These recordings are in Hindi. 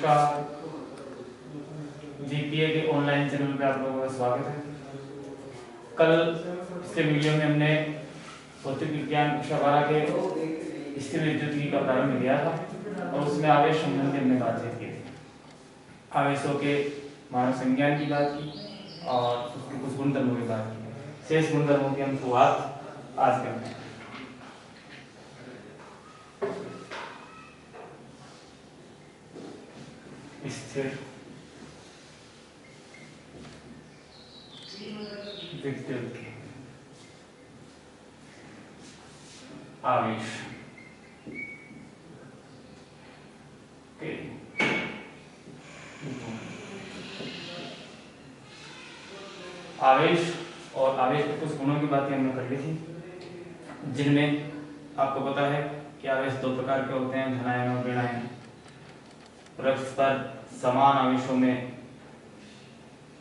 नमस्कार। जीपीए के ऑनलाइन चैनल पे आप लोगों का स्वागत है। कल पिछले वीडियो में हमने भौतिक विज्ञान कक्षा 12 के स्थिर विद्युत का प्रारंभ किया था और उसमें आवेश संबंध की हमने बातचीत की थी। आवेशों के मानक संज्ञान की बात की और उसके कुछ गुणधर्मों की बात की। शेष गुणधर्मों की हम शुरुआत आज करते हैं। स्थिर विद्युत आवेश के आवेश और आवेश के कुछ गुणों की बातें हमने कर ली थी, जिनमें आपको पता है कि आवेश दो प्रकार के होते हैं, धनायन और ऋणायन। परस्पर समान आवेशों में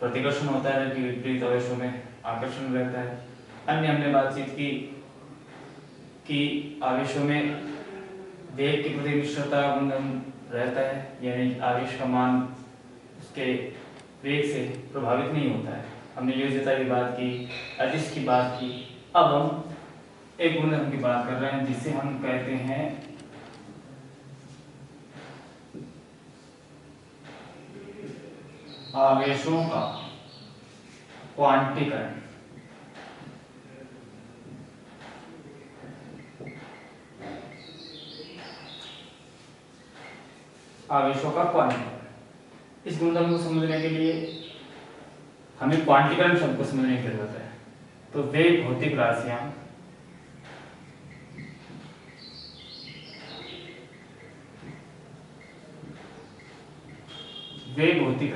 प्रतिकर्षण होता है जबकि विपरीत आवेशों में आकर्षण रहता है। अन्य हमने बातचीत की कि आवेशों में वेग के प्रति मिश्रता गुणधर्म रहता है, यानी आवेश का मान उसके वेग से प्रभावित नहीं होता है। हमने योज्यता की बात की, अदिश की बात की। अब हम एक गुणधर्म की बात कर रहे हैं जिसे हम कहते हैं आवेशों का क्वांटीकरण। आवेशों का क्वांटीकरण, इस गुणधर्म को समझने के लिए हमें क्वांटीकरण शब्द को समझने की जरूरत है। तो वे भौतिक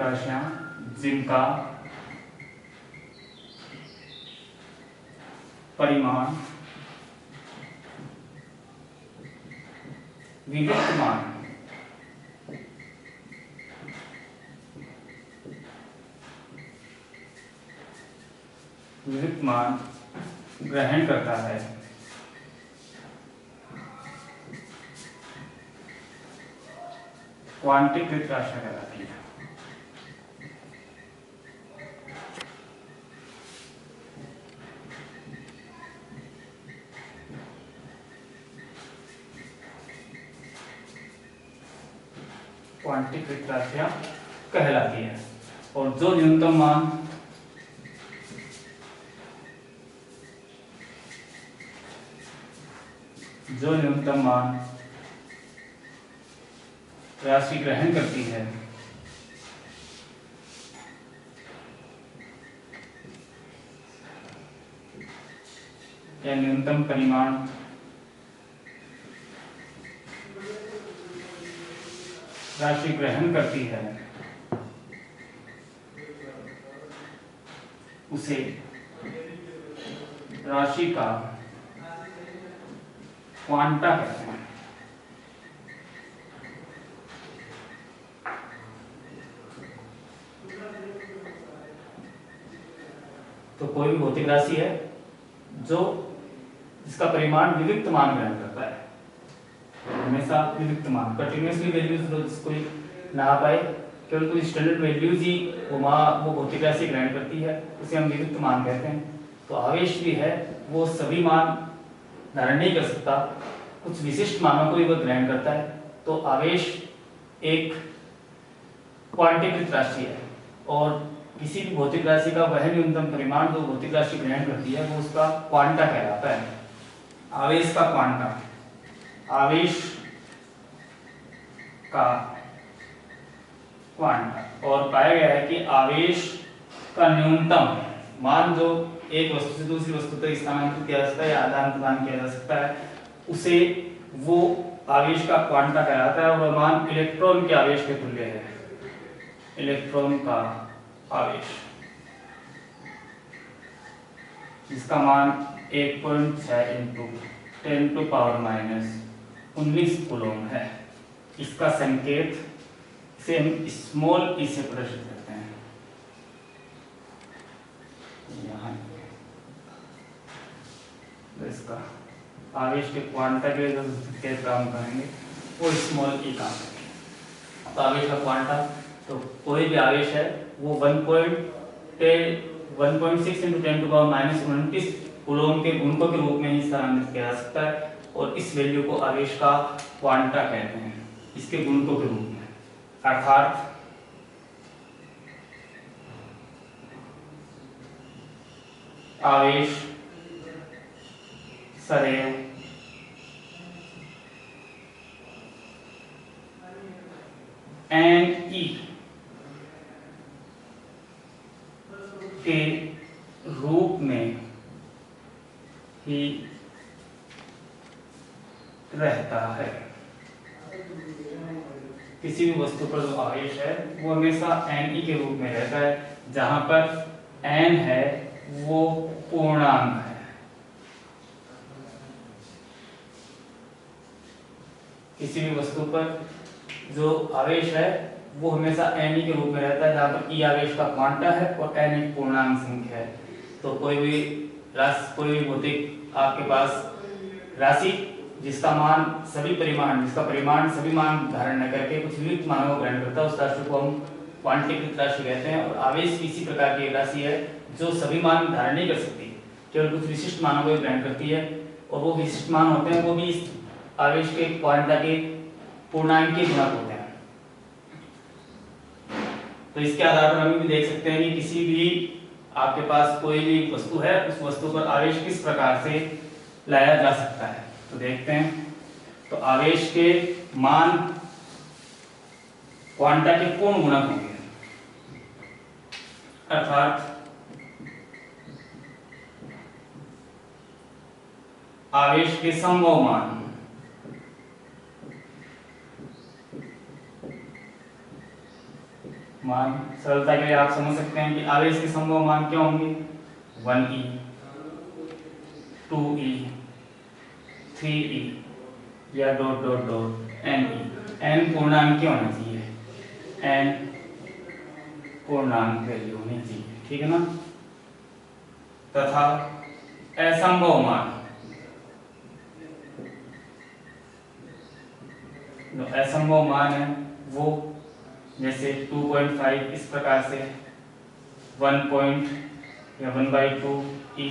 राशियां जिनका परिमाण विविक्त मान ग्रहण करता है, क्वांटीकृत राशियां कहलाती है। क्वांटीकृत राशियां कहलाती है और जो न्यूनतम मान राशि ग्रहण करती है या न्यूनतम परिमाण राशि ग्रहण करती है, उसे राशि का क्वांटा कहते हैं। तो कोई भी भौतिक राशि है जिसका परिमाण विविक्त मान ग्रहण करता है, हमेशा विविक्त मान, कंटिन्यूअसली वैल्यूज कोई ना पाए, केवल कोई स्टैंडर्ड वैल्यूज ही वो भौतिक राशि ग्रहण करती है, उसे हम विविक्त मान कहते हैं। तो आवेश भी है, वो सभी मान धारण नहीं कर सकता, कुछ विशिष्ट मानों को ही वह ग्रहण करता है। तो आवेश एक क्वांटीकृत राशि है और किसी भी भौतिक राशि का वह न्यूनतम परिमाण जो भौतिक राशि ग्रहण करती है वो उसका क्वांटा कहलाता है। आवेश का क्वांटा, आवेश का क्वांटा। और पाया गया है कि आवेश का न्यूनतम मान जो एक वस्तु से दूसरी वस्तु तक स्थानांतरित किया जा सकता है या आदान प्रदान किया जा सकता है, उसे वो आवेश का क्वांटा कहलाता है और वह मान इलेक्ट्रॉन के आवेश के तुल्य है। इलेक्ट्रॉन का आवेश जिसका मान 1.6 × 10⁻⁻19 कूलम है। इसका संकेत से हम स्मॉल ई से प्रदर्शित करते हैं। यहाँ तो इसका आवेश के क्वांटा के जो संकेत काम करेंगे वो स्मॉल ई काम करेंगे। तो आवेश का क्वांटा, तो कोई भी आवेश है वो 1.6 × 10⁻⁻29 कूलम के गुणकों के रूप में ही स्थानांतरित किया जा सकता है, और इस वैल्यू को आवेश का क्वांटा कहते हैं, इसके गुणकों के रूप में। अर्थात आवेश सदैव Ne के रूप में ही रहता है। किसी भी वस्तु पर जो आवेश है वो हमेशा Ne के रूप में रहता है, जहां पर n है वो पूर्णांक है। किसी भी वस्तु पर जो आवेश है वो हमेशा Ne के रूप में रहता है, जहां पर E आवेश का क्वांटा है और n एक पूर्णांक संख्या है। तो कोई भी भौतिक आपके पास राशि जिसका परिमाण सभी मान धारण न करके कुछ विविध मानों को ग्रहण करता है, उस राशि को हम क्वांटीकृत राशि कहते हैं। और आवेश इसी प्रकार की राशि है जो सभी मान धारण नहीं कर सकती, केवल कुछ विशिष्ट मानों को ग्रहण करती है, और वो विशिष्ट मान होते हैं वो भी इस आवेश के क्वांटा के पूर्णांक के गुणक होते हैं। तो इसके आधार पर हम भी देख सकते हैं कि किसी भी आपके पास कोई भी वस्तु है, उस वस्तु पर आवेश किस प्रकार से लाया जा सकता है। तो देखते हैं, तो आवेश के मान क्वांटा के पूर्ण गुणक होंगे, अर्थात आवेश के संभव मान सरलता के लिए आप समझ सकते हैं कि आवेश के संभव मान क्या होंगे, 1e, 2e, 3e या ... ne। n पूर्णांक क्या होना चाहिए, n पूर्णांक वैल्यू होनी चाहिए, ठीक है ना। तथा असंभव मान, जो असंभव मान है वो जैसे 2.5 इस प्रकार से 1/2 e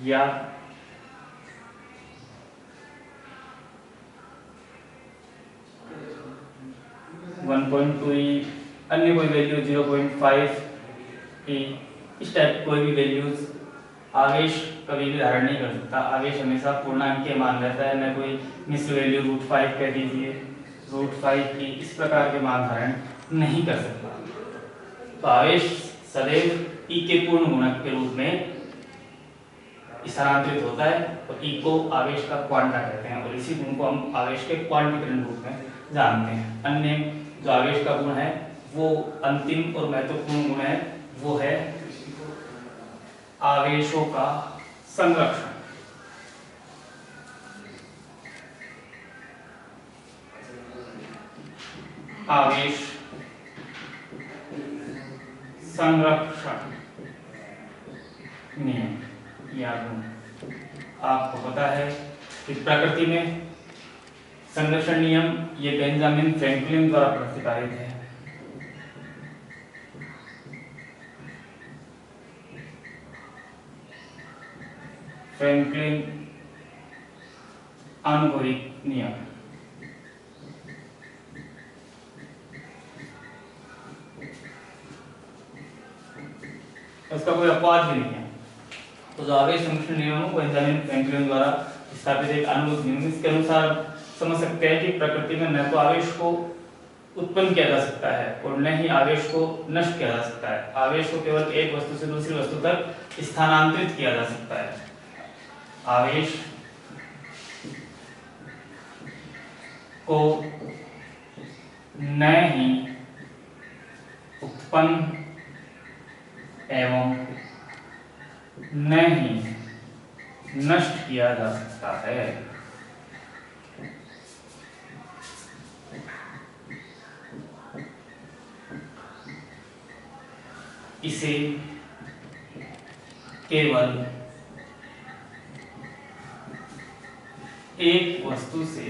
या 1.2 e, अन्य कोई वैल्यू 0.5 e, इस टाइप कोई भी वैल्यूज आवेश कभी भी धारण नहीं कर सकता। आवेश हमेशा पूर्णांक के मान रहता है, न कोई मिश्र वैल्यू √5 कह दीजिए, √5 की, इस प्रकार के मान धारण नहीं कर सकता। तो आवेश सदैव E के पूर्ण गुणक के रूप में स्थानांतरित होता है, और E को आवेश का क्वांटा कहते हैं, और इसी गुण को हम आवेश के क्वांटीकरण रूप में जानते हैं। अन्य जो आवेश का गुण है वो अंतिम और महत्वपूर्ण गुण है, वो है आवेशों का संरक्षण। आवेश संरक्षण नियम या गुण, आपको पता है कि प्रकृति में संरक्षण नियम ये बेंजामिन फ्रैंकलिन द्वारा प्रतिपादित है। फ्रैंकलिन आनुगोरिक नियम। इसका कोई अपवाद भी नहीं है। तो जो आवेश संरक्षण नियम है बेंजामिन फ्रैंकलिन द्वारा स्थापित एक आनुगोरिक नियम, इसके अनुसार समझ सकते हैं कि प्रकृति में न तो आवेश को उत्पन्न किया जा सकता है और न ही आवेश को नष्ट किया जा सकता है। आवेश को केवल एक वस्तु से दूसरी वस्तु तक स्थानांतरित किया जा सकता है। आवेश को न ही उत्पन्न एवं न ही नष्ट किया जा सकता है। इसे केवल एक वस्तु से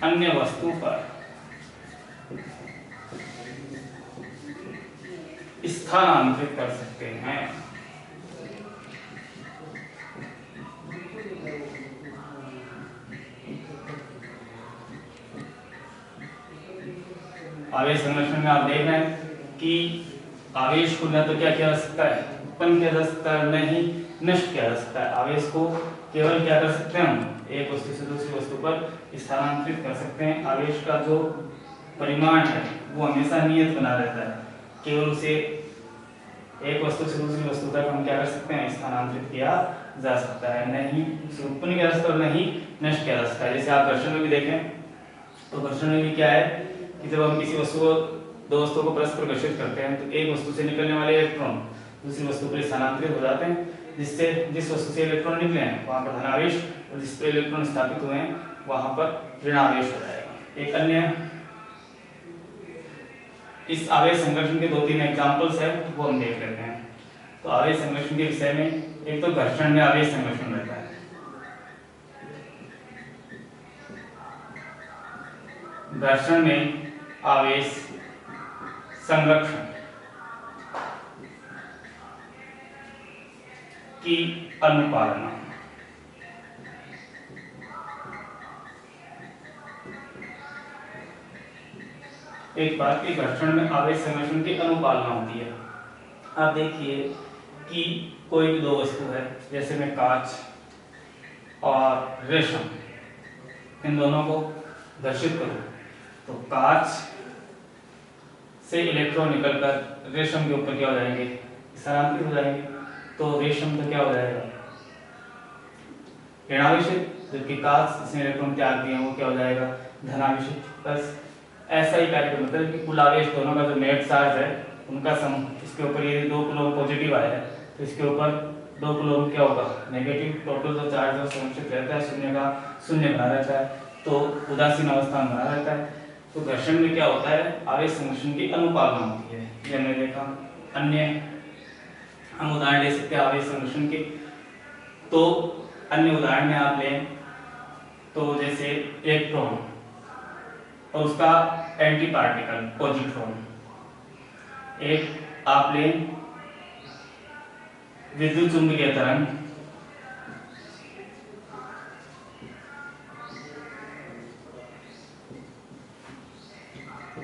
अन्य वस्तु पर स्थानांतरित कर सकते हैं। आवेश संरक्षण में आप देख रहे हैं कि आवेश को न तो क्या किया जा सकता है, उत्पन्न किया जा सकता है, न ही नष्ट किया जा सकता है। आवेश को केवल क्या कर सकते हैं, हम एक वस्तु से दूसरी वस्तु पर स्थानांतरित कर सकते हैं। आवेश का जो परिमाण है वो हमेशा नियत बना रहता है, केवल उसे एक वस्तु से दूसरी वस्तु तक हम क्या कर सकते हैं, स्थानांतरित किया जा सकता है, न ही उसे उत्पन्न किया जा सकता है, न ही नष्ट किया जा सकता है। जैसे आप घर्षण में भी देखें तो घर्षण में भी क्या है कि जब हम किसी वस्तु को, दो वस्तुओं को परस्पर घर्षित करते हैं तो एक वस्तु से निकलने वाले इलेक्ट्रॉन दूसरी वस्तु पर स्थानांतरित हो जाते हैं, जिससे जिस वस्तु से इलेक्ट्रॉन निकले हैं वहां पर धनावेश और जिस पर इलेक्ट्रॉन स्थापित हुए हैं वहां पर ऋणावेश हो जाएगा। एक अन्य इस आवेश संरक्षण के 2-3 एग्जांपल्स है वो हम देख लेते हैं। तो आवेश संरक्षण के विषय में एक तो घर्षण में आवेश संरक्षण रहता है, घर्षण में आवेश संरक्षण की अनुपालना। एक बात की घर्षण में आवेश संरक्षण की अनुपालना होती है। आप देखिए कि कोई भी दो वस्तु है, जैसे मैं कांच और रेशम, इन दोनों को घर्षित करूं तो कांच से इलेक्ट्रॉन निकलकर रेशम के ऊपर क्या हो जाएंगे, स्थानांतरित हो जाएंगे। तो रेशम तो क्या हो जाएगा, ऋणावेशित, जबकि कांच जिसने इलेक्ट्रॉन त्याग दिए वो क्या हो जाएगा, धनावेशित। बस ऐसा ही कार्य मतलब कि कुल आवेश दोनों का जो नेट चार्ज है उनका सम, इसके ऊपर ये 2 कूलम पॉजिटिव आया है तो इसके ऊपर 2 कूलम क्या होगा, नेगेटिव। टोटल जो चार्ज है संरक्षित रहता है, शून्य का शून्य बना रहता है, तो उदासीन अवस्था में बना रहता है। तो घर्षण में क्या होता है, आवेश संरक्षण की अनुपालना होती है। ये हमने देखा। अन्य हम उदाहरण ले सकते हैं आवेश संरक्षण के। तो अन्य उदाहरण में आप लें तो जैसे इलेक्ट्रॉन और उसका एंटी पार्टिकल पॉजिट्रॉन। एक आप लें विद्युत चुंबकीय तरंग,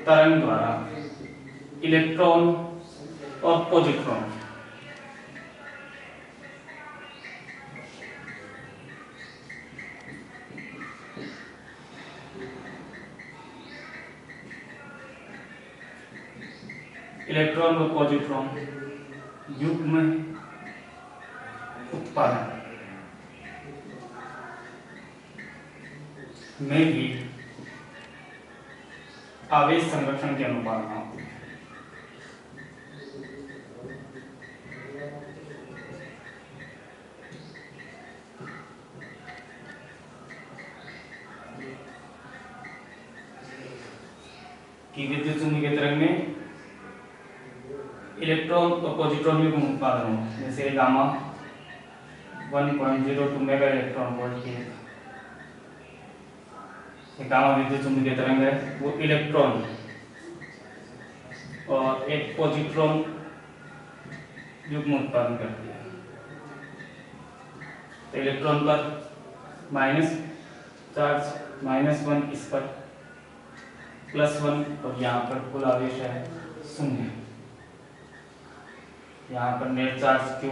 तरंग द्वारा इलेक्ट्रॉन और पॉजिट्रॉन इलेक्ट्रॉन और पॉजिट्रॉन युग्म उत्पादन में भी आवेश संरक्षण की अनुपालना होती है। कि विद्युत चुंबकीय तरंग में इलेक्ट्रॉन और पॉजिट्रॉन युग्म उत्पादन हो, जैसे गामा 1.02 मेगा इलेक्ट्रॉन वोल्ट की गामा विद्युत चुंबकीय तरंग है, वो इलेक्ट्रॉन और एक पॉजिट्रॉन युग्म उत्पादन करती है। तो इलेक्ट्रॉन पर माइनस चार्ज -1, इस पर +1 और यहाँ पर कुल आवेश है 0। यहाँ पर नेट चार्ज Q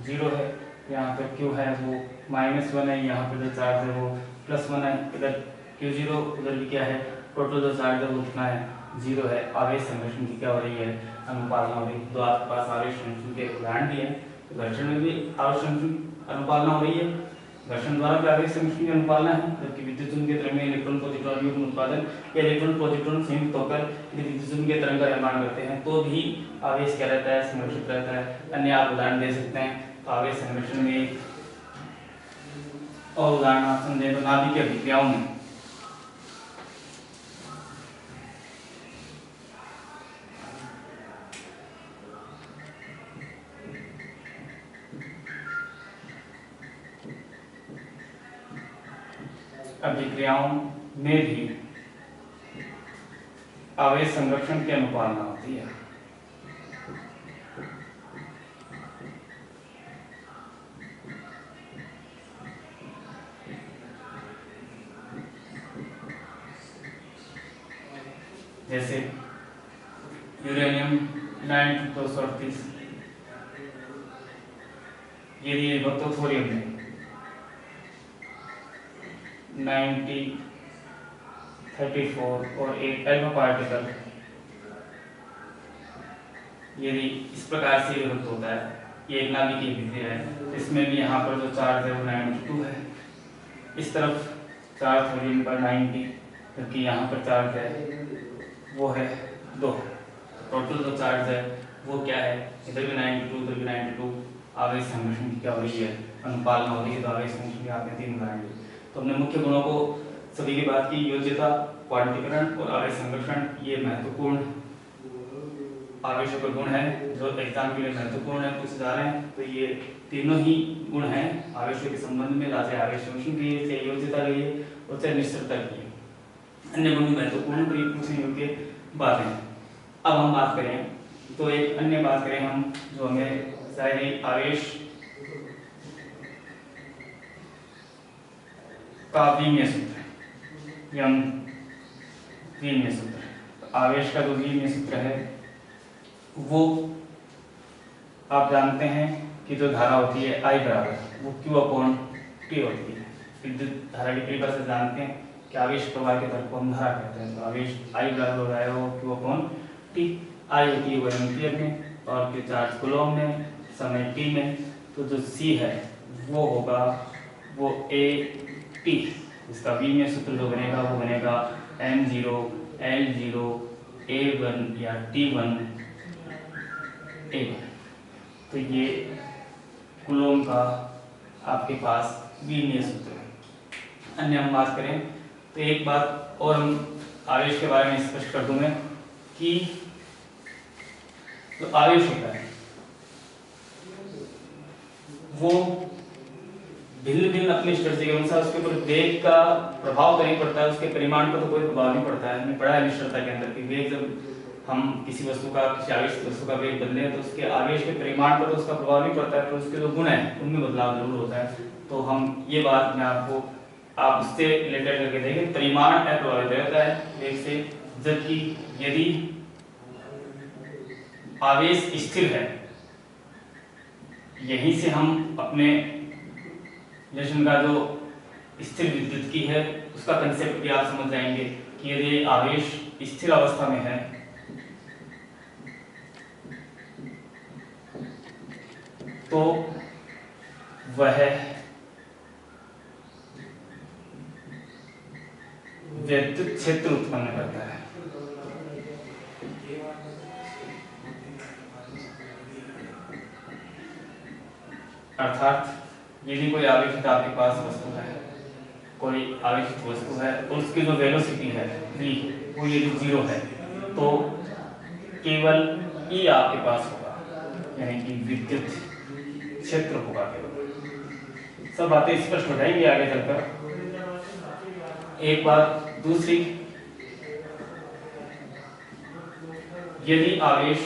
0 है, यहाँ पर Q है वो -1 है, यहाँ पर जो चार्ज है वो +1 है। इधर Q0 उधर भी क्या है, टोटल जो चार्ज है वो कितना है, 0 है। आवेश संरक्षण की क्या हो रही है, अनुपालना हो रही है। तो आपके पास आवेश संरक्षण के उदाहरण भी है। तो घर्षण में भी आवेश संरक्षण अनुपालना हो रही है, घर्षण द्वारा भी आवेश संरक्षण की अनुपालना है। जबकि विद्युत चुंबकीय तरंग में इलेक्ट्रॉन पॉजिट्रॉन युग्म उत्पादन या इलेक्ट्रॉन पॉजिट्रॉन संयुक्त होकर विद्युत चुंबकीय तरंग का निर्माण करते हैं, तो भी आवेश क्या रहता है, संरक्षित रहता है। अन्य आप उदाहरण दे सकते हैं। तो आवेश संरक्षण में और उदाहरण आप समझे तो नाभिकीय अभिक्रियाओं में भी आवेश संरक्षण की अनुपालना होती है। जैसे यूरेनियम 9238, यदि तो थोरियम में 9034 और एक अल्फा पार्टिकल यदि इस प्रकार से विभक्त होता है, ये एक नाभिकीय विक्रिया है, इसमें भी यहाँ पर जो चार्ज है वो 92 है, इस तरफ चार्ज थोरियम पर 90, जबकि यहाँ पर चार्ज है वो है 2। टोटल जो चार्ज है वो क्या है, इधर भी 92 इधर भी 92। आवेश संरक्षण की क्या हो रही है, अनुपालना हो रही है। तो आवेश संरक्षण के आपने 3 उदाहरण दिए। तो हमने मुख्य गुणों को सभी की बात की, योज्यता, क्वांटीकरण और आवेश संरक्षण, ये महत्वपूर्ण आवेशों के गुण है जो एग्जाम के लिए महत्वपूर्ण है, पूछे जा रहे हैं। तो ये तीनों ही गुण हैं आवेशों के संबंध में, चाहे आवेश संरक्षण के लिए, चाहे योज्यता के लिए और चाहे निश्चलता के लिए। अन्य गुण महत्वपूर्ण पूछने योग्य बातें। अब हम बात करें तो एक अन्य बात करें हम, जो हमें शायद आवेश का विमीय सूत्र, विमीय सूत्र, आवेश का जो विमीय सूत्र है वो आप जानते हैं कि जो धारा होती है I बराबर वो Q/T होती है। विद्युत धारा की परिभाषा से जानते हैं कि आवेश प्रवाह के दर को हम धारा कहते हैं। तो आवेश I बराबर हो रहा है वो Q/T, I होती है वो एम्पीयर में और के चार्ज कूलॉम में, समय t में। तो जो C है वो होगा वो AT, इसका विमीय सूत्र जो बनेगा वो बनेगा M0 L0 A1 या T1 A1। तो ये कूलॉम का आपके पास विमीय सूत्र है। अन्य हम बात करें तो एक बात और हम आवेश के बारे में स्पष्ट कर दूं मैं कि जो आवेश होता है वो भिन्न भिन्न अपनी स्थिति के अनुसार उसके ऊपर वेग का प्रभाव तो नहीं पड़ता है, उसके परिमाण पर तो कोई प्रभाव नहीं पड़ता है। हमने पढ़ा है निश्चलता के अंदर कि वेग, जब हम किसी वस्तु का, किसी आवेश वस्तु का वेग बदले तो उसके आवेश के परिमाण पर तो उसका प्रभाव नहीं पड़ता है, तो उसके जो गुण है उनमें बदलाव जरूर होता है। तो हम ये बात मैं आपको आप उससे रिलेटेड करके देखें, परिमाण अप्रभावित रहता है वेग से, जबकि यदि आवेश स्थिर है, यहीं से हम अपने लेशन का जो स्थिर विद्युत की है उसका कंसेप्ट भी आप समझ जाएंगे कि यदि आवेश स्थिर अवस्था में है तो वह विद्युत क्षेत्र उत्पन्न करता है। अर्थात यदि कोई आवेशित आपके पास वस्तु है, कोई आवेशित वस्तु है और उसकी जो वेलोसिटी है v वो यदि 0 है तो केवल E आपके पास होगा, यानी कि विद्युत क्षेत्र होगा केवल। सब बातें स्पष्ट हो जाएंगी आगे चलकर। एक बात दूसरी, यदि आवेश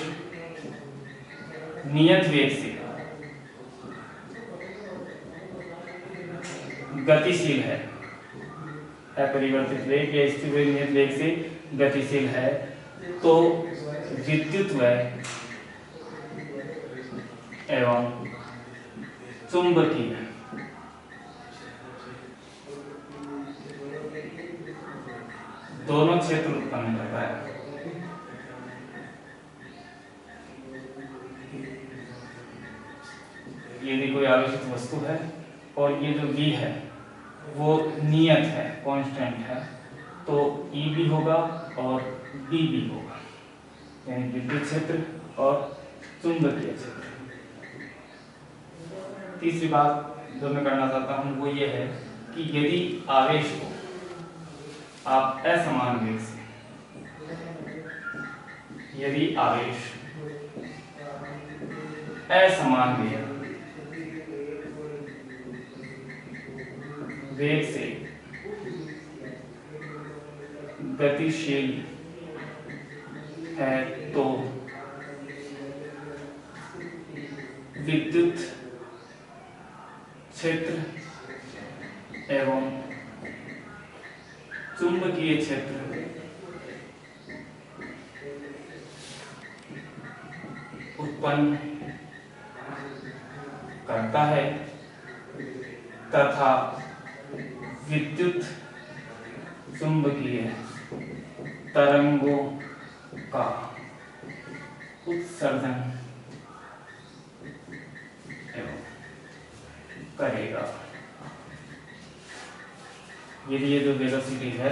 नियत वेग से गतिशील है, अपरिवर्तित वेग या स्थिर वेग नियत वेग से गतिशील है, तो विद्युत वेग एवं चुंबकीय दोनों क्षेत्र उत्पन्न करता है। यदि कोई आवेशित वस्तु है और ये जो v है वो नियत है, कांस्टेंट है, तो E भी होगा और B भी होगा, यानी विद्युत क्षेत्र और चुंबकीय क्षेत्र। तीसरी बात जो मैं करना चाहता हूं वो ये है कि यदि आवेश को आप असमान वेग से, यदि आवेश असमान वेग से गतिशील है तो विद्युत क्षेत्र एवं चुंबकीय क्षेत्र उत्पन्न करता है तथा विद्युत चुंबकीय तरंगों का उत्सर्जन करेगा। यदि ये जो वेलोसिटी है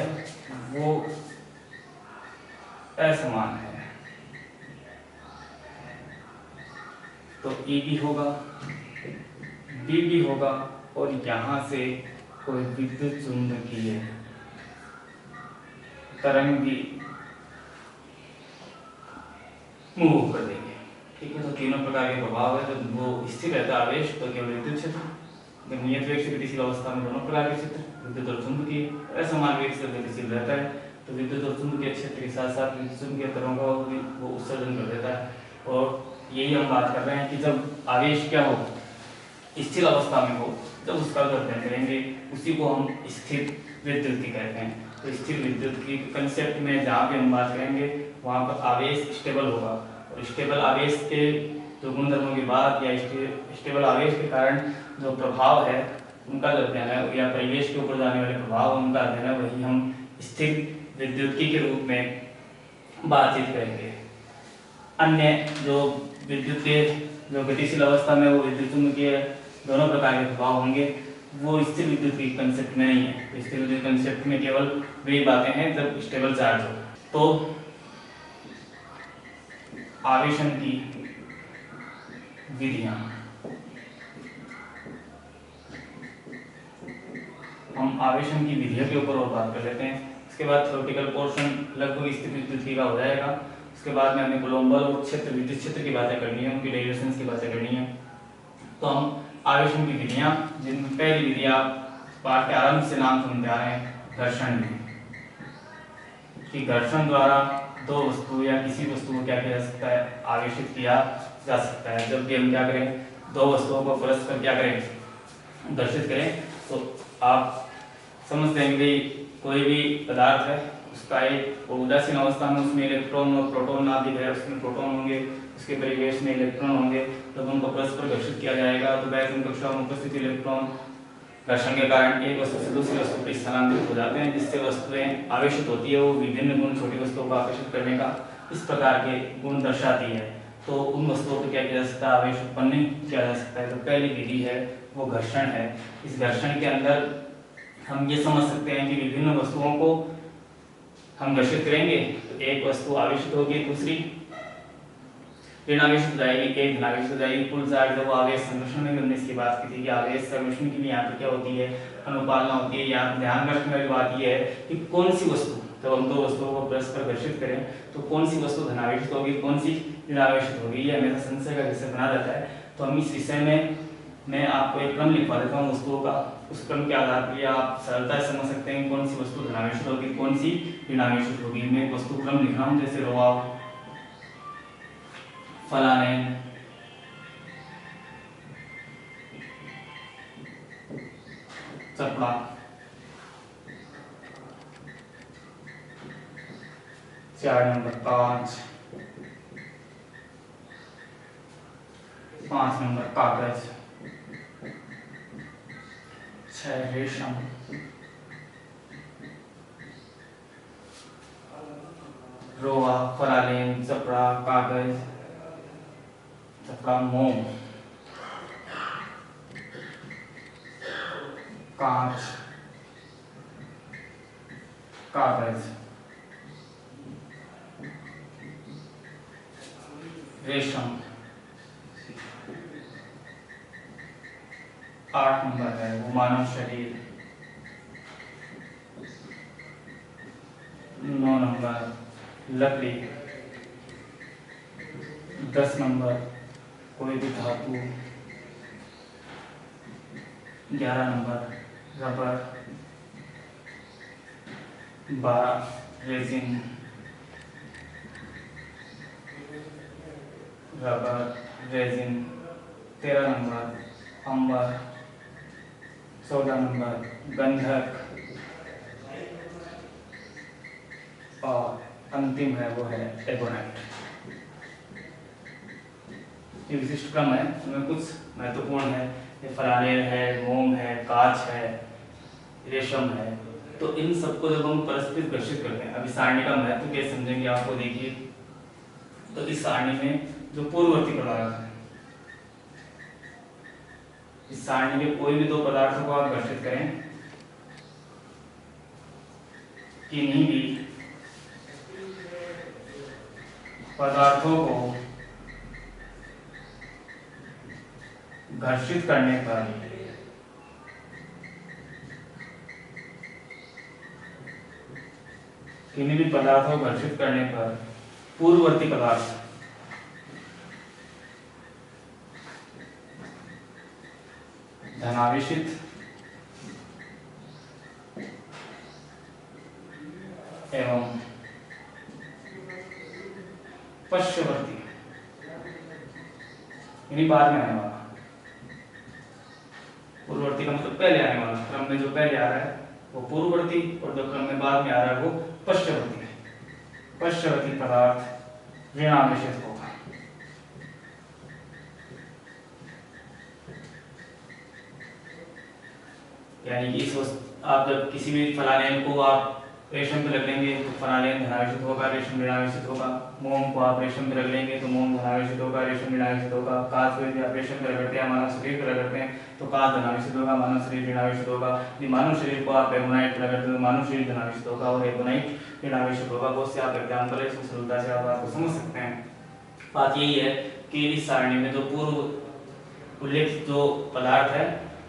वो असमान है तो E भी होगा, B भी होगा और यहां से कोई विद्युत चुंबकीय तरंग भी मूव कर देंगे। ठीक है, तो तीनों प्रकार के प्रभाव है। जब वो स्थिर रहता है आवेश तो केवल विद्युत क्षेत्र, जब नियत वेग से गतिशील अवस्था में दोनों प्रकार के क्षेत्र विद्युत और चुंबकीय, असमान वेग से गतिशील रहता है तो विद्युत और चुंबकीय क्षेत्र के साथ साथ विद्युत चुंबकीय तरंगों का भी वो उत्सर्जन कर देता है। और यही हम बात कर रहे हैं कि जब आवेश क्या हो, स्थिर अवस्था में हो, जब उसका अध्ययन करेंगे उसी को हम स्थिर विद्युत कहते हैं। तो स्थिर विद्युत की कंसेप्ट में जहाँ पे हम बात करेंगे वहाँ पर आवेश स्टेबल होगा और स्टेबल आवेश के जो गुणधर्मों की बात या स्टेबल आवेश के कारण जो प्रभाव है उनका जो अध्ययन है या परिवेश के ऊपर जाने वाले प्रभाव उनका अध्ययन है, वही हम स्थिर विद्युत के रूप में बातचीत करेंगे। अन्य जो विद्युत के जो गतिशील अवस्था में वो विद्युत चुंबकीय दोनों प्रकार के प्रभाव होंगे वो स्थिर विद्युत की कंसेप्ट में नहीं है। स्थिर विद्युत कंसेप्ट में केवल वही बातें हैं जब स्टेबल चार्ज हो। तो आवेशन की विधियां, हम आवेशन की विधियों के ऊपर और बात कर लेते हैं। इसके बाद थ्योरेटिकल पोर्शन लगभग स्थिर विद्युत का हो जाएगा। उसके बाद में हमें कोलोम्बल और क्षेत्र विद्युत क्षेत्र की बातें करनी है, उनकी डेरिवेशंस की बातें करनी है। तो हम आवेशन की विधियां, जिनमें पहली विधि आप पाठ के आरंभ से नाम सुनते आ रहे हैं, घर्षण विधि, कि घर्षण द्वारा दो वस्तु या किसी वस्तु को क्या किया जा सकता है, आवेशित किया जा सकता है। जब भी हम क्या करें, दो वस्तुओं को परस्पर क्या करें, घर्षित करें, तो आप समझते हैं कि कोई भी पदार्थ है उसका एक उदासीन अवस्था में उसमें इलेक्ट्रॉन और प्रोटॉन नाभिक है, उसमें प्रोटॉन होंगे, उसके परिवेश में इलेक्ट्रॉन होंगे। जब उनको परस्पर घर्षित किया जाएगा तो वैक्यूम कक्षा में उपस्थित इलेक्ट्रॉन घर्षण के कारण एक वस्तु से दूसरी वस्तु पर स्थानांतरित हो जाते हैं, जिससे वस्तुएं आवेशित होती है। वो विभिन्न गुण छोटी वस्तुओं को आकर्षित करने का इस प्रकार के गुण दर्शाती है। तो उन वस्तुओं पर क्या किया जा सकता है, आवेश उत्पन्न किया जा सकता है। तो पहली विधि है वो घर्षण है। इस घर्षण के अंदर हम ये समझ सकते हैं कि विभिन्न वस्तुओं को हम घर्षित करेंगे तो एक वस्तु आवेशित होगी, दूसरी ऋण आवेशित हो जाएगी, एक धन आवेशित हो जाएगी। कुल चार्ज जब वो आवेश संरक्षण में हमने इसकी बात की थी कि आवेश संरक्षण की भी यहाँ पर क्या होती है, अनुपालना होती है। यहाँ ध्यान रखने वाली बात यह है कि कौन सी वस्तु, जब हम दो वस्तुओं को परस्पर घर्षित करें तो कौन सी वस्तु धनावेशित होगी, कौन सी ऋण आवेशित होगी, ये हमेशा संशय का विषय बना रहता है। तो हम इस विषय में मैं आपको एक क्रम लिखवा देता हूँ वस्तुओं का, उस क्रम के आधार पर आप सरलता से समझ सकते हैं कौन सी वस्तु धनावेशित होगी, कौन सी ऋणावेशित होगी। मैं एक वस्तु क्रम लिख रहा हूँ, जैसे रोआ, फलानेन, चपड़ा, 4 नंबर कांच, 5 नंबर कागज, 6 रेशम, रोआ, फलानेन, चपड़ा, कागज, चपड़ा, मोम, कांच, कागज, रेशम, 8 नंबर है वो मानव शरीर, 9 नंबर लकड़ी, 10 नंबर कोई भी धातु, 11 number rubber, 12 resin, rubber, resin. 13 number amber. 14 number गंधक। और अंतिम है वो है एबोनेट। ये विशिष्ट क्रम है, उनमें कुछ महत्वपूर्ण है। ये फलानेल है, मोम है, कांच है, रेशम है। तो इन सबको जब हम परस्पर घर्षित करते हैं, अभी सारणी का महत्व कैसे समझेंगे आपको देखिए। तो इस सारणी में जो पूर्ववर्ती पदार्थ है, इस सारणी में कोई भी दो पदार्थों को आप घर्षित करें, किन्हीं भी पदार्थों को घर्षित करने पर किन्हीं भी पदार्थों को घर्षित करने पर पूर्ववर्ती पदार्थ धनावेशित एवं पश्चवर्ती, यानी बाद में आने वाला। पूर्ववर्ती का मतलब पहले आने वाला, क्रम में जो पहले आ रहा है वो पूर्ववर्ती, और जो क्रम में बाद में आ रहा है वो पश्चवर्ती है। पश्चवर्ती पदार्थ ऋणावेशित होगा। यानी कि इस आप जब किसी भी फलानेल को आप रेशम पे रख लेंगे तो फलानेल धनावेशित होगा, रेशम ऋणावेशित होगा। मोम को आप रेशम पे रख लेंगे तो मोम धनावेशित होगा, रेशम ऋणावेशित होगा। कांच को यदि आप रेशम पे रगड़ते हैं, मानव शरीर पे रगड़ते हैं तो कांच धनावेशित होगा, मानव शरीर ऋणावेशित होगा। यदि मानव शरीर को आप एबोनाइट पे रगड़ते हैं तो मानव शरीर धनावेशित होगा और एबोनाइट ऋणावेशित होगा। बहुत से आप एग्जाम्पल है, इसको सरलता से आप आपको समझ सकते हैं। बात यही है कि इस सारणी में जो पूर्व उल्लेखित जो पदार्थ है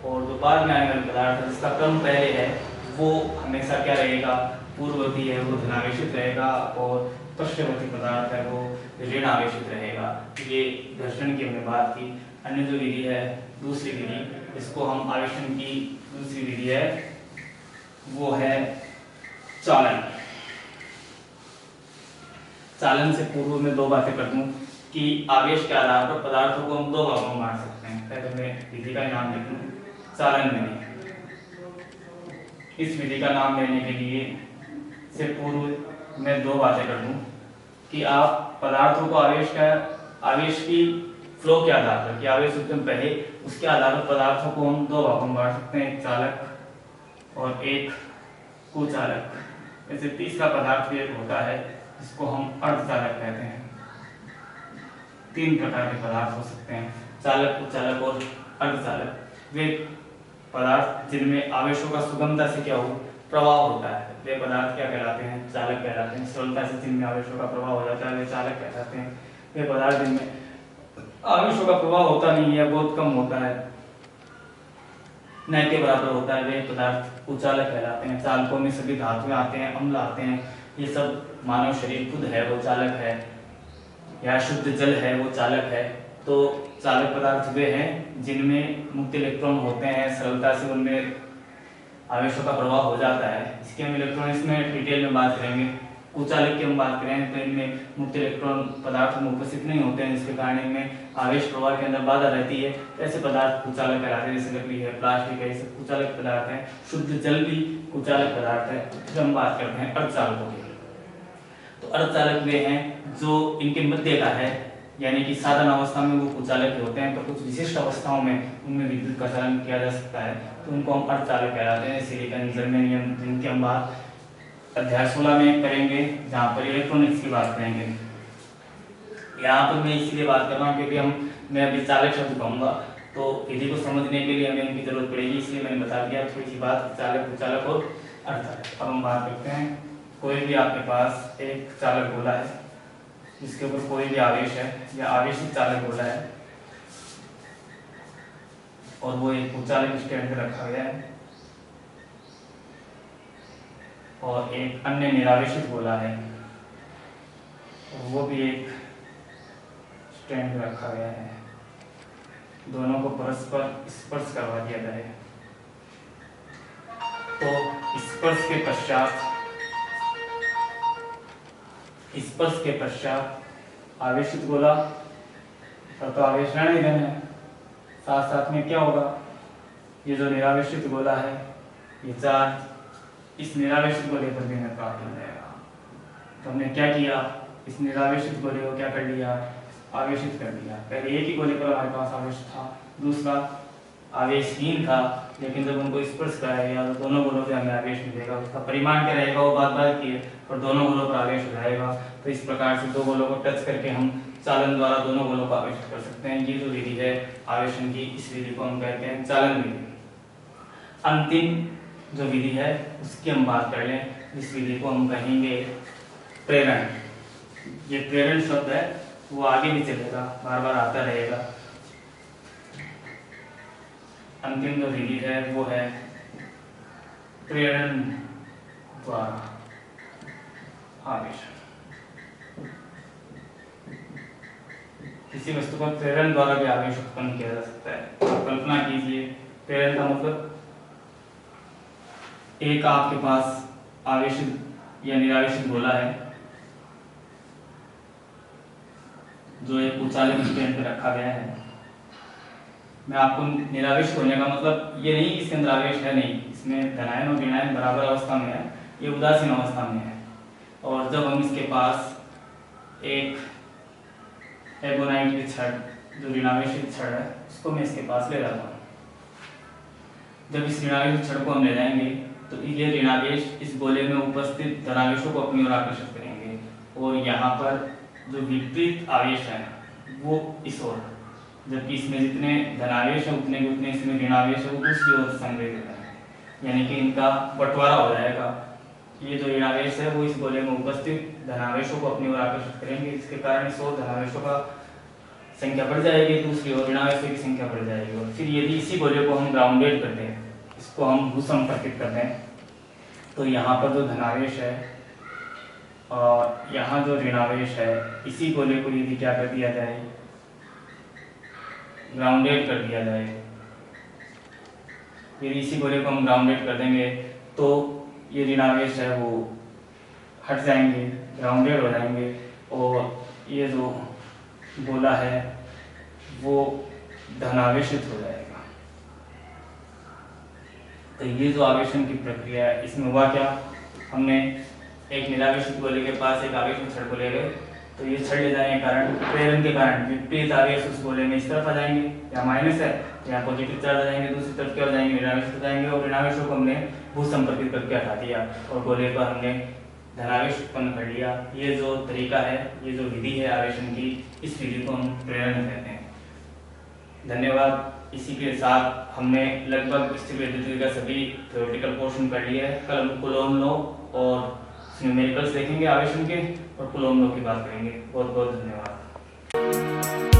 और जो बाद में आने वाले पदार्थ है, जिसका क्रम पहले है, वो हमेशा क्या रहेगा, पूर्ववर्ती है वो धनावेशित रहेगा, और पश्चवर्ती पदार्थ है वो ऋणावेशित रहेगा। ये घर्षण की हमने बात की। अन्य जो विधि है, दूसरी विधि, इसको हम आवेशन की दूसरी विधि है, वो है चालन। चालन से पूर्व में दो बातें कर दूं कि आवेश के आधार पर पदार्थों को हम दो भागों में बांट सकते हैं। पहले मैं विधि का नाम लिख लूं, चालन विधि। इस विधि का नाम लेने के लिए से पूर्व मैं दो बातें कर दूं कि आप पदार्थों को आवेश की फ्लो के आधार पर, कि आवेश उत्पन्न पहले, उसके आधार पर पदार्थों को हम दो भागों में बांट सकते हैं, एक चालक और एक कुचालक। ऐसे तीसरा पदार्थ भी एक होता है जिसको हम अर्धचालक कहते हैं। तीन प्रकार के पदार्थ हो सकते हैं, चालक, कुचालक और अर्धचालक। वे पदार्थ जिनमें आवेशों का सुगमता से क्या हो, प्रवाह होता है, वे पदार्थ क्या कहलाते हैं, चालक कहलाते हैं। सरलता से जिनमें आवेशों का प्रवाह हो जाता है वे चालक कहलाते हैं। वे पदार्थ जिनमें आवेशों का प्रवाह होता नहीं है, बहुत कम होता है, न के बराबर होता है, वे पदार्थ कुचालक कहलाते हैं। चालकों में सभी धातुएं आते हैं, अम्ल आते हैं, ये सब मानव शरीर खुद है वो चालक है, या शुद्ध जल है वो चालक है। तो चालक पदार्थ वे हैं जिनमें मुक्त इलेक्ट्रॉन होते हैं, सरलता से उनमें आवेशों का प्रवाह हो जाता है। इसके हम इलेक्ट्रॉनिक्स में डिटेल में बात करेंगे। कुचालक की हम बात करें तो इनमें मुक्त इलेक्ट्रॉन पदार्थ में उपस्थित नहीं होते हैं, जिसके कारण इनमें आवेश प्रवाह के अंदर बाधा रहती है। ऐसे पदार्थ कुचालक कहलाते हैं, जैसे लकड़ी है, प्लास्टिक है, ये सब कुचालक पदार्थ हैं। शुद्ध जल भी कुचालक पदार्थ है। फिर हम बात करते हैं अर्धचालकों की। तो अर्धचालक वे हैं जो इनके मध्य का है, यानी कि साधारण अवस्था में वो कुचालक होते हैं, तो कुछ विशिष्ट अवस्थाओं में उनमें विद्युत का चालन किया जा सकता है, तो उनको हम अर्धचालक कहलाते हैं। सिलिकॉन, जर्मेनियम, जिनकी हम बात अध्याय 16 में करेंगे, जहाँ पर इलेक्ट्रॉनिक्स की बात करेंगे। यहाँ पर मैं इसलिए बात कर रहा हूँ क्योंकि मैं अभी चालक शब्द कहूँगा तो विधि को समझने के लिए हमें इनकी जरूरत पड़ेगी, इसलिए मैंने बता दिया थोड़ी सी बात चालक, कुचालक और अर्धचालक। अब हम बात करते हैं, कोई भी आपके पास एक चालक गोला है जिसके ऊपर कोई भी आवेश है या आवेशित चालक गोला है, और वो एक कुचालक स्टैंड पर रखा गया है, और एक अन्य निरावेशित गोला है, वो भी एक स्टैंड पर रखा गया है। दोनों को परस्पर स्पर्श करवा दिया जाए तो स्पर्श के पश्चात आवेशित गोला तब तो आवेश रहने ही देना है। साथ साथ में क्या होगा, ये जो निरावेशित गोला है, ये चार्ज इस निरावेशित गोले पर भी प्राप्त हो जाएगा। तो हमने क्या किया, इस निरावेशित गोले को क्या कर लिया, आवेशित कर दिया। पहले एक ही गोले पर हमारे पास आवेश था, दूसरा आवेशहीन था, लेकिन जब उनको स्पर्श कराया तो दोनों गोलों से हमें आवेश मिलेगा। उसका परिमाण क्या रहेगा वो बात की है, और दोनों गोलों पर आवेश हो जाएगा। तो इस प्रकार से दो गोलों को टच करके हम चालन द्वारा दोनों गोलों को आवेशित कर सकते हैं। ये जो विधि है आवेशन की, इस विधि को हम कहते हैं चालन विधि। अंतिम जो विधि है उसकी हम बात कर लें, इस विधि को हम कहेंगे प्रेरण। ये प्रेरण शब्द है वो आगे भी चलेगा, बार बार आता रहेगा। अंतिम जो विधि है वो है प्रेरण द्वारा आवेशन। किसी वस्तु को प्रेरण द्वारा भी आवेश उत्पन्न किया जा सकता है। आप कल्पना कीजिए, प्रेरण का मतलब एक आपके पास आवेशित या निरावेशित गोला है जो एक उचालित स्टैंड पे रखा गया है। मैं आपको निरावेशित होने का मतलब ये नहीं कि इसके अंदर आवेश है, नहीं, इसमें धनायन और ऋणायन बराबर अवस्था में है, ये उदासीन अवस्था में है। और जब हम इसके पास एक एगोनाइट की छड़ जो ऋणावेशित छड़ है उसको मैं इसके पास ले जाता हूँ। जब इस ऋणावेशित छड़ को हम ले जाएंगे तो ये ऋणावेश इस गोले में उपस्थित धनावेशों को अपनी ओर आकर्षित करेंगे, और यहाँ पर जो विपरीत आवेश है वो इस ओर, जबकि इसमें जितने धनावेश है उतने के उतने इसमें ऋणावेश है वो दूसरी ओर संग्रहित है, यानी कि इनका बंटवारा हो जाएगा। ये जो ऋणावेश है वो इस गोले में उपस्थित धनावेशों को अपनी ओर आकर्षित करेंगे, इसके कारण इस ओर धनावेशों का संख्या बढ़ जाएगी, दूसरी ओर ऋणावेशों की संख्या बढ़ जाएगी। और फिर यदि इसी गोले को हम ग्राउंडेड कर दें, इसको हम भूसंपर्कित कर दें, तो यहाँ पर जो धनावेश है और यहाँ जो ऋणावेश है, इसी गोले को यदि क्या कर दिया जाए, ग्राउंडेड कर दिया जाए, यदि इसी गोले को हम ग्राउंडेड कर देंगे तो ये ऋणावेश है वो हट जाएंगे, ग्राउंडेड हो जाएंगे, और ये जो गोला है वो धनावेशित हो जाएगा। तो ये जो आवेशन की प्रक्रिया है इसमें हुआ क्या, हमने एक निरावेशित गोले के पास एक आवेशित छड़ को ले गए, तो ये छड़ ले जाने के कारण, प्रेरण के कारण विपरीत आवेश उस गोले में इस तरफ आ जाएंगे, यहाँ माइनस है यहाँ पॉजिटिव चार्ज आ जाएंगे, दूसरी तरफ क्या हो जाएंगे, ऋणावेश हो जाएंगे, और ऋणावेशों को हमने भूसंपर्कित करके हटा दिया और गोले पर हमने धनावेश उत्पन्न कर लिया। ये जो तरीका है, ये जो विधि है आवेशन की, इस विधि को हम प्रेरण कहते हैं। धन्यवाद। इसी के साथ हमने लगभग स्थिर विद्युत का सभी थ्योरेटिकल पोर्शन कर लिया है। कल हम कूलॉम लॉ और न्यूमेरिकल्स देखेंगे आवेशन के, और कूलॉम लॉ की बात करेंगे। बहुत बहुत धन्यवाद।